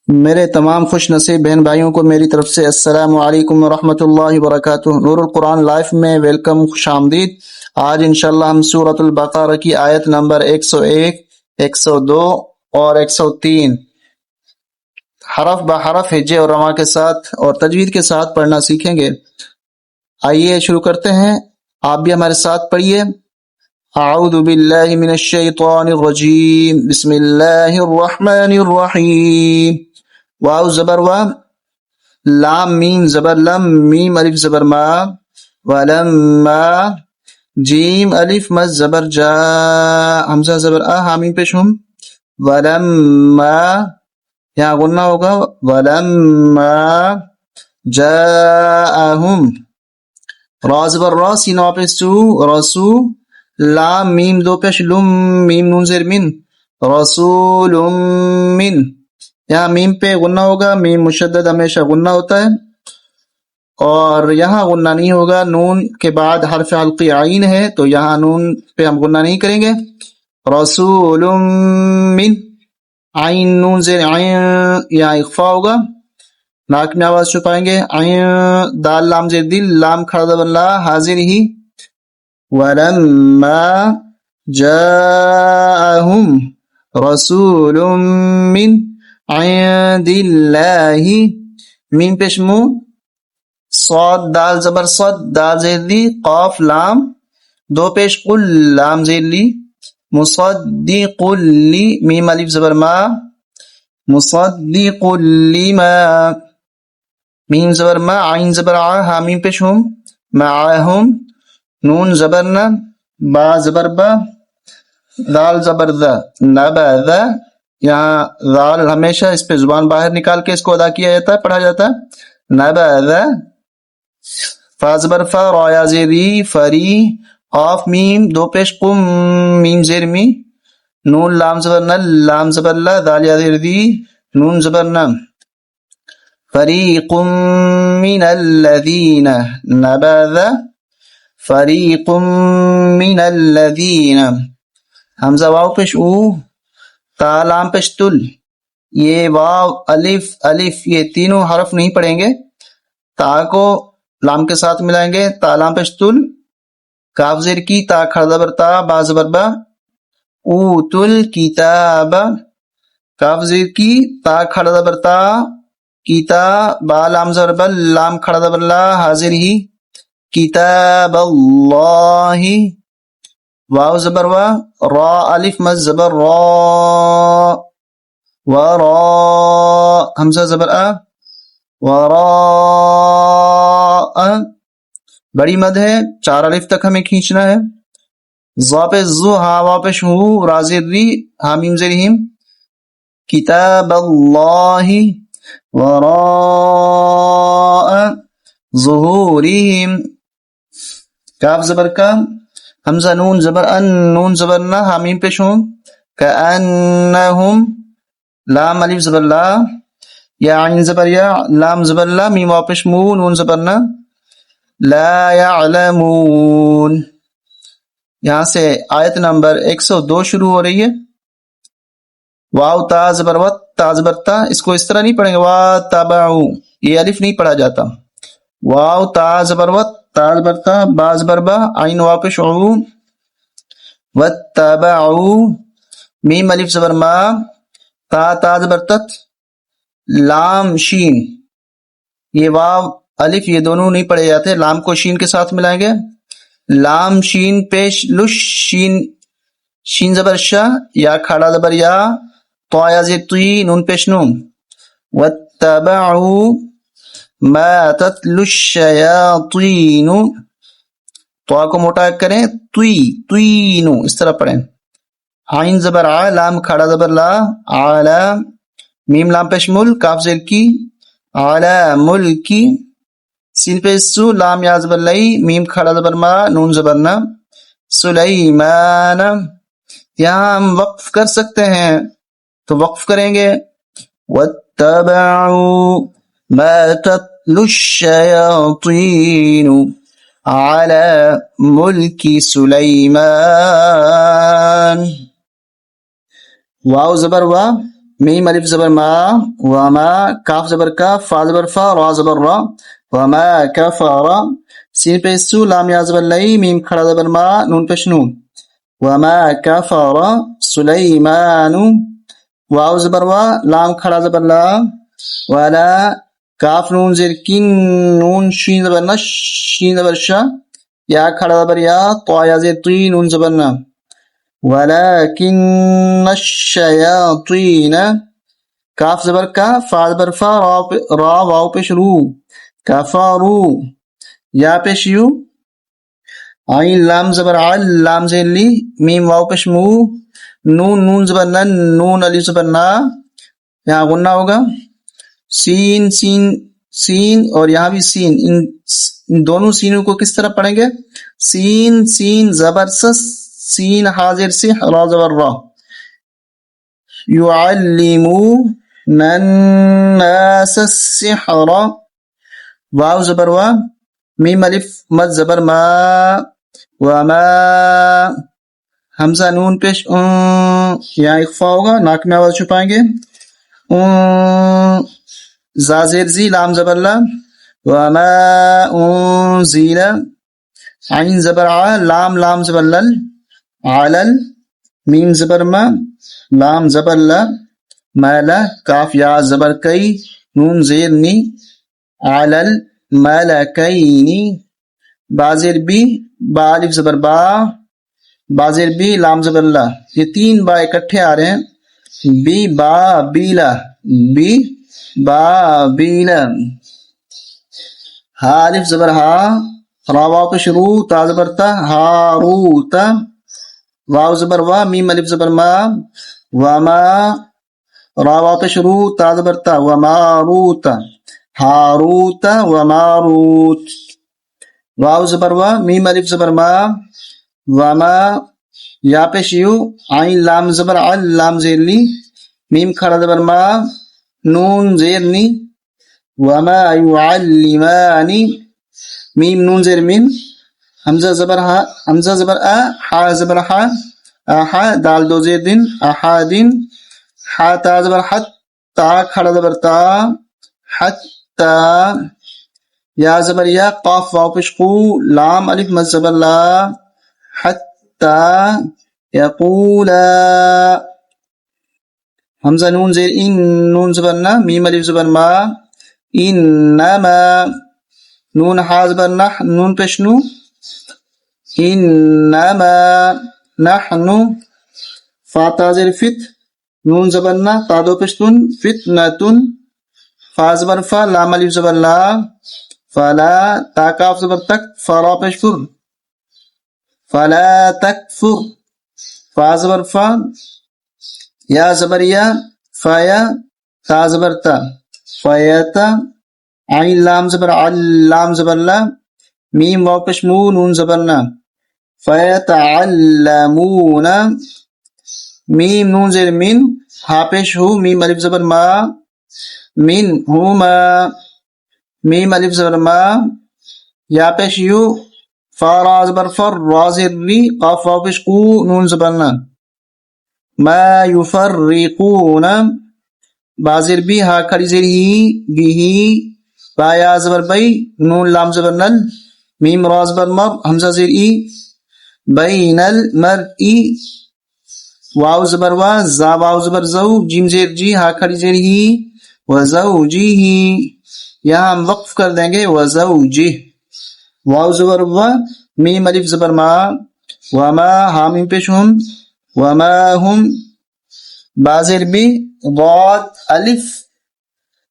میرے تمام خوش نصیب بہن بھائیوں کو میری طرف سے السلام علیکم ورحمۃ اللہ وبرکاتہ۔ نور القرآن لائف میں ویلکم، خوش آمدید۔ آج انشاءاللہ ہم سورۃ البقرہ کی آیت نمبر 101، 102 اور 103 حرف بحرف ہجے اور رواں کے ساتھ اور تجوید کے ساتھ پڑھنا سیکھیں گے۔ آئیے شروع کرتے ہیں، آپ بھی ہمارے ساتھ پڑھیے۔ اعوذ باللہ من الشیطان الرجیم، بسم اللہ الرحمن الرحیم۔ واو زبر وا، لام میم زبر لم، میم الف زبر ما، ولما، جیم الف مز زبر جا، حمزہ زبر حامیم پیش ہم، ولما، یہاں غنہ ہوگا، ولما جاءہم، را زبر را، سین واپس سو، رسو، لام میم دو پیش لم، میم نون زیر من، رسول من، یہاں میم پہ غنہ ہوگا، میم مشدد ہمیشہ غنہ ہوتا ہے، اور یہاں غنہ نہیں ہوگا، نون کے بعد حرف حلقی عین ہے تو یہاں نون پہ ہم غنہ نہیں کریں گے۔ رسول من، عین نون زیر عین، یہاں اخفا ہوگا، ناک میں آواز چھپائیں گے، عین، دال لام زیر دل، لام کھڑا زبر لا، حاضر ہی، ولما جاءہم رسول من عند اللہ، میم پیش مو، صاد دال زبر صد، دال زیر دی، قاف لام دو پیش قل، لام زیر لی، مصدق لی، میم الف زبر ما، مصدق لما، میم زبر ما، عین زبر آ، حامیم پیش ہم، معاہم، نون زبر نا، با زبر با، دال زبر دا، نبذ، یہاں دال ہمیشہ اس پہ زبان باہر نکال کے اس کو ادا کیا جاتا ہے، پڑھا جاتا ہے، نبذ، فا زبر فا، را یا زیری، فری، قاف میم دو پیش قم، میم زیر می، نون لام زبر نل، لام زبر لا، دال یا زیر دی، نون زبر نم، فریق من الذین، نبذ فریق من الذین، حمزہ واو پیش او، تا لام پیش تل، یہ واو الف الف یہ تینوں حرف نہیں پڑھیں گے، تا کو لام کے ساتھ ملائیں گے، تا لام پیش تل، کاف زیر کی، تا کھڑا زبر تا، با زبر با، اوتل کتاب، کاف زیر کی، تا کھڑا زبر تا، کیتا، با لام زبر بل، لام کھڑا زبر لا، حاضر ہی، کتاب اللہ، واو زبر وا، را الف مز زبر را، ورا، حمزہ زبر آ، ورا، بڑی مد ہے، چار الف تک ہمیں کھینچنا ہے، ضا پہ زو، ہا وا پہ شو، را زیر ری، حامیم زیر ہم، کتاب اللہ، وراء ظہورہم، کاف زبر کا، حمزہ نون زبر ان، نون زبر نہ، حامیم پیش ہوں، کأنہم، لام الف زبر لا، یا عین زبر یا، لام زبر لا، میم واپش مو، نون زبر نہ، لا یعلمون۔ یہاں سے آیت نمبر 102 شروع ہو رہی ہے۔ واو تا زبر وت، تا زبر تا، اس کو اس طرح نہیں پڑھیں گے، وا تبعو، یہ الف نہیں پڑھا جاتا، واو تا زبر وت، تا زبر تا، با زبر با، عین واپش عو، واتبعو، میم الف زبر ما، تا زبر تت، لام شین، یہ واو الف یہ دونوں نہیں پڑھے جاتے، لام کو شین کے ساتھ ملائیں گے، لام شین پیش لش، شین شین زبر شا، یا کھڑا زبر یا، تو یا زیر توی، نون پیش نون، واتبعو ما تتلو الشیاطین، تو کو موٹا کریں، توی توینو، اس طرح پڑھیں، عین زبر آ، لام کھڑا زبر لا، علا، میم لام پیش مل، کاف زیر کی، علا ملکی، سین پیش سو، لام یا زبر لئی، میم کھڑا زبر ما، نون زبر نا، سلیمان، یہاں ہم وقف کر سکتے ہیں تو وقف کریں گے، واتبعوا ما تتلو الشیاطین علی ملک سلیمان، واو زبر وا، میم الف زبر ما وما کاف زبر کا فا زبر فا را زبر را وما کفر سین پیش سو لام یا زبر لئی میم کھڑا زبر ما نون پیش نو وما کفر سلیمان واو زبر وا لام کھڑا زبر لا ولا کاف نون زیر کن نون شین زبر نش شین زبر شا یا کھڑا زبر یا طا یا زیر طی نون زبر نا ولكن الشياطين کاف زبر کا فا زبر فا را واو پیش رو کفارو یا پیش یو عین لام زبر عل لام زیر لی میم واو پیش مو نون نون زبر نن نون الف زبر نا یہاں غنہ ہوگا سین سین سین اور یہاں بھی سین ان دونوں سینوں کو کس طرح پڑھیں گے سین سین زبر سس سین حاضر سے را زبر را يعلمون الناس السحر واو زبر وا میم الف مد زبر ما وما حمزہ نون پیش یہاں اخفا ہوگا ناک میں آواز چھپائیں گے زا زیر زی لام زبر لا وما انزل عین زبر ع لام لام زبر لل علل میم زبر ما لام زبر لا مالا کاف یا زبر کئی نون زیر نی علل ملکینی بازر بی با الف زبر با بازر بی لام زبر لا یہ تین با اکٹھے آ رہے ہیں بی با بیلا بی با بیلا ہا الف زبر ہا را واو پہ شروع تا زبر تا ہاروتا واو زبر وا میم الف زبر ما وما را واو پہ شروع تا زبر تا وماروتا ہاروتا وماروت واو زبر وا میم الف زبر ما وما یا پیش یو عین لام زبر عل لام زیر لی میم کھڑا زبر ما نون زیر نی وما يعلمانی میم نون زیر من حمزہ زبر ہا حمزہ زبر ا حا زبر حا احا دال دو زیر دن احادن حا تا زبر حت تا کھڑا زبر تا حتی یا زبر یا قاف واو پیش قو لام الف مد زبر لا حتی یقولا حمزہ نون زیر ان نون زبر نا میم الف زبر ما انما نون حا زبر نح نون پیش نو انما نحن فا تا زیر فت نون زبر نا تا دو پشتن فتنتن فا زبر فا لام الف زبر لا فلا تا کاف زبر تک فرا پیش فر فلا تکفر فا زبر فا یا زبر یا فایا تا زبر تا فایتا عین لام زبر عل لام زبر لا میم واو پیش مو نون زبر نا فیتعلمون میم نون زیر من ہا پیش ہو میم الف زبر ما من ہما میم الف زبر ما یا پیش یو فا را زبر فر را زیر ری قاف واو پیش قو نون زبر نا ما یفرقون بازر بی ہا کھڑی زیر ہی بی ہی با یا زبر بی نون لام زبر نل میم را زبر مر حمزہ زیر ای بین المرئی واو زبر وا زا واو زبر زو جیم زیر جی ہا کھڑی زیر ہی وزوجی ہی یہاں ہم وقف کر دیں گے وزوجی واو زبر وا میم الف زبر ما وما ہا میم پیش ہم وما ہم بازر بی ضاد الف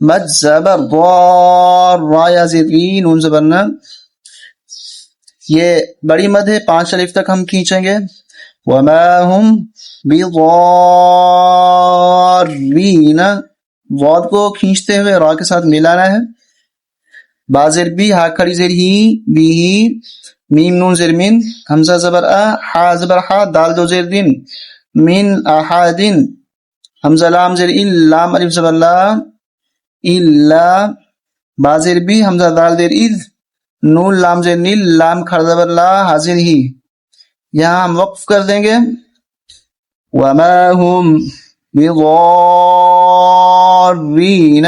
مد زبر ضار را یا زیر ای نون زبر نا یہ بڑی مد ہے 5 الف تک ہم کھینچیں گے وما ہم بضارین ضاد کو کھینچتے ہوئے را کے ساتھ ملانا ہے بازر بی ہا کھڑی زیر ہی بی ہی میم نون زیر من حمزہ زبر ا حا زبر حا دال دو زیر دن من احادن حمزہ لام زیر ال لام الف زبر لا الا بازر بی حمزہ دال زیر اذ نون لام زیر نیل لام کھڑا زبر لا حاضر ہی یہاں ہم وقف کر دیں گے وما هم بضار ضارين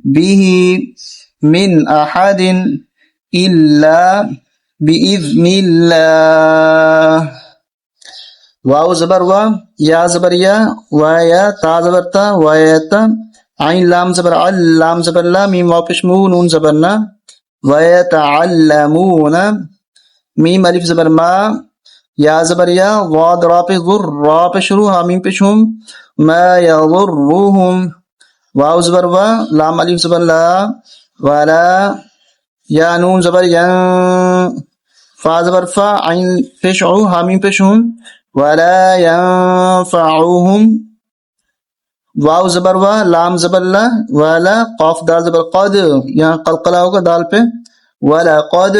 به من أحد إلا بإذن الله. واو زبر وا، یا زبر یا، وایا تا زبر تا، وایتا، عین لام زبر عل، لام زبر لا، میم واو پیش مو، نون زبر نا، ویتعلمون، میم الف زبر ما، یا زبر یا، ضاد را پہ ضر، را پہ شروع، حامیم پہ شم، ما یضرهم، واو زبر وا، لام الف زبر لا، ولا، یا نون زبر یا، فا زبر فا، عین پیش عو، حامیم پیش ہم، ولا ينفعهم، واو زبر وا، لام زبر لا، ولا، قاف دال زبر قد، یہاں قلقلہ ہوگا دال پہ، ولا قد،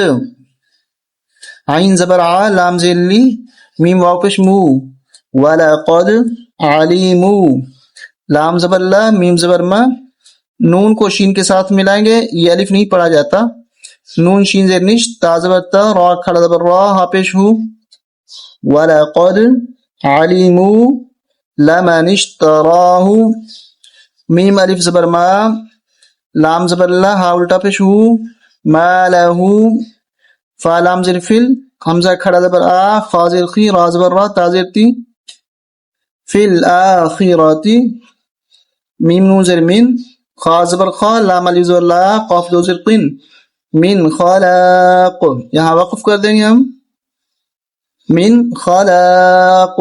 عین زبر ع، لام زیر لی، میم واو پیش مو، ولا قد علیمو، لام زبر لا، میم زبر ما، نون کو شین کے ساتھ ملائیں گے، یہ الف نہیں پڑھا جاتا، نون شین زیر نش، تا زبر تا، را کھڑا زبر را، ہا پیش ہو، وَلَقَدْ عَلِمُوا لَمَنِ اشْتَرَاهُ، میم الف زبر ما، لام زبر لا، ہا الٹا پیش ہو، ما لہو، فا لام زیر فل، حمزہ کھڑا زبر آ، خا زیر خی، را زبر را، تا زیر تی، فی الآخرتی، میم نون زیر من، خا زبر خا، لام الف زبر لا، قاف دو زیر قن، من خلاق، یہاں وقف کر دیں گے ہم، من خلاق،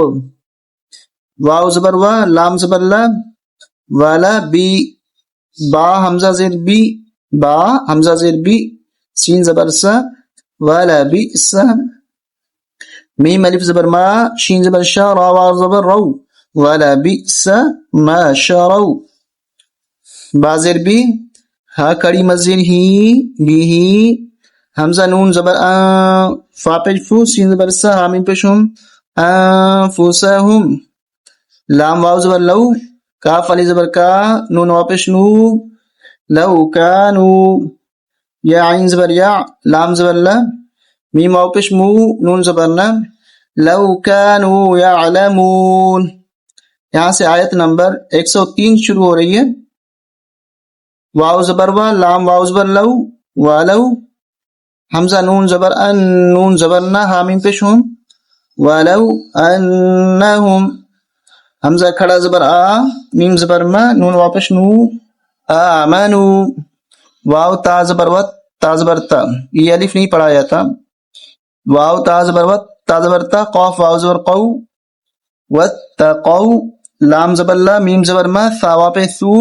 واو زبر وا، لام زبر لا، والا بی، با حمزہ زیر بی، با حمزہ زیر بی، سین زبر سا، والا بی سا، میم الف زبر ما، شین زبر شا، را واو زبر رو، والا بی سا ما شرو، با زیر بی، ہا کڑی مزیر ہی، بی ہی، حمزہ نون زبر فا پیش فو، سین زبر سا، حامیم پیش ہم، انفسہم، لام واو زبر لو، کاف علی زبر کا، نون واو پیش نو، لو کانو، یا عین زبر یا، لام زبر لا، میم واو پیش مو، نون زبر نا، لو کانو یعلمون. یہاں سے آیت نمبر 103 شروع ہو رہی ہے. واو زبر وا، لام واو زبر لو، والو، حمزہ نون زبر ان، نون زبر نا، حامیم پیش ہم، ولو انہم، حمزہ کھڑا زبر آ، میم زبر ما، نون واو پیش نو، آمنو، واو تا زبر وت، تا زبر تا، یہ الف نہیں پڑھا جاتا، واو تا زبر وت، تا زبر تا، قاف واو زبر قو، واتقو، لام زبر لا، میم زبر ما، ثا واو پیش ثو،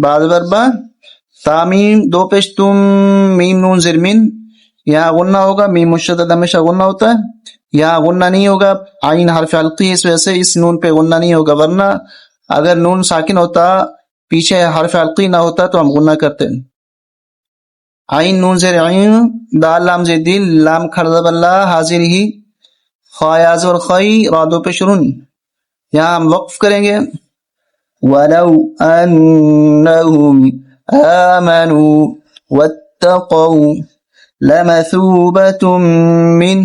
با زبر با، تامیم دو پیش تم، میم نون زر من، یہاں غنہ ہوگا، میم مشدد ہمیشہ غنہ ہوتا ہے، یہاں غنہ نہیں ہوگا، عین حرف علقی، اس وجہ سے اس نون پہ غنہ نہیں ہوگا، ورنہ اگر نون ساکن ہوتا، پیچھے حرف علقی نہ ہوتا تو ہم غنہ کرتے. عین نون زیر عین، دال لام زیر دل، لام کھڑا زبر لا، حاضر ہی، خا یا زبر خی، را دو پیش رن، یہاں ہم وقف کریں گے. وَلَوْ أَنَّهُمْ آمَنُوا وَاتَّقَوْا لَمَثُوبَةٌ مِّنْ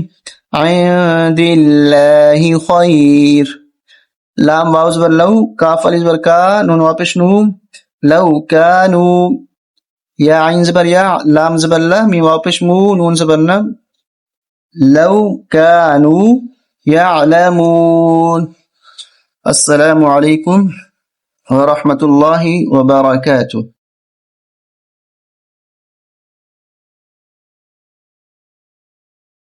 عِنْدِ اللَّهِ خَيْرٌ، لام واو زبر لو، کاف علی زبر کا، نون واو پیش نو، لو کانو، یا عین زبر یا، لام زبر لا، میم واو پیش مو، نون زبر نا، لو کانو یعلمون. السلام علیکم ورحمۃ اللہ وبرکاتہ.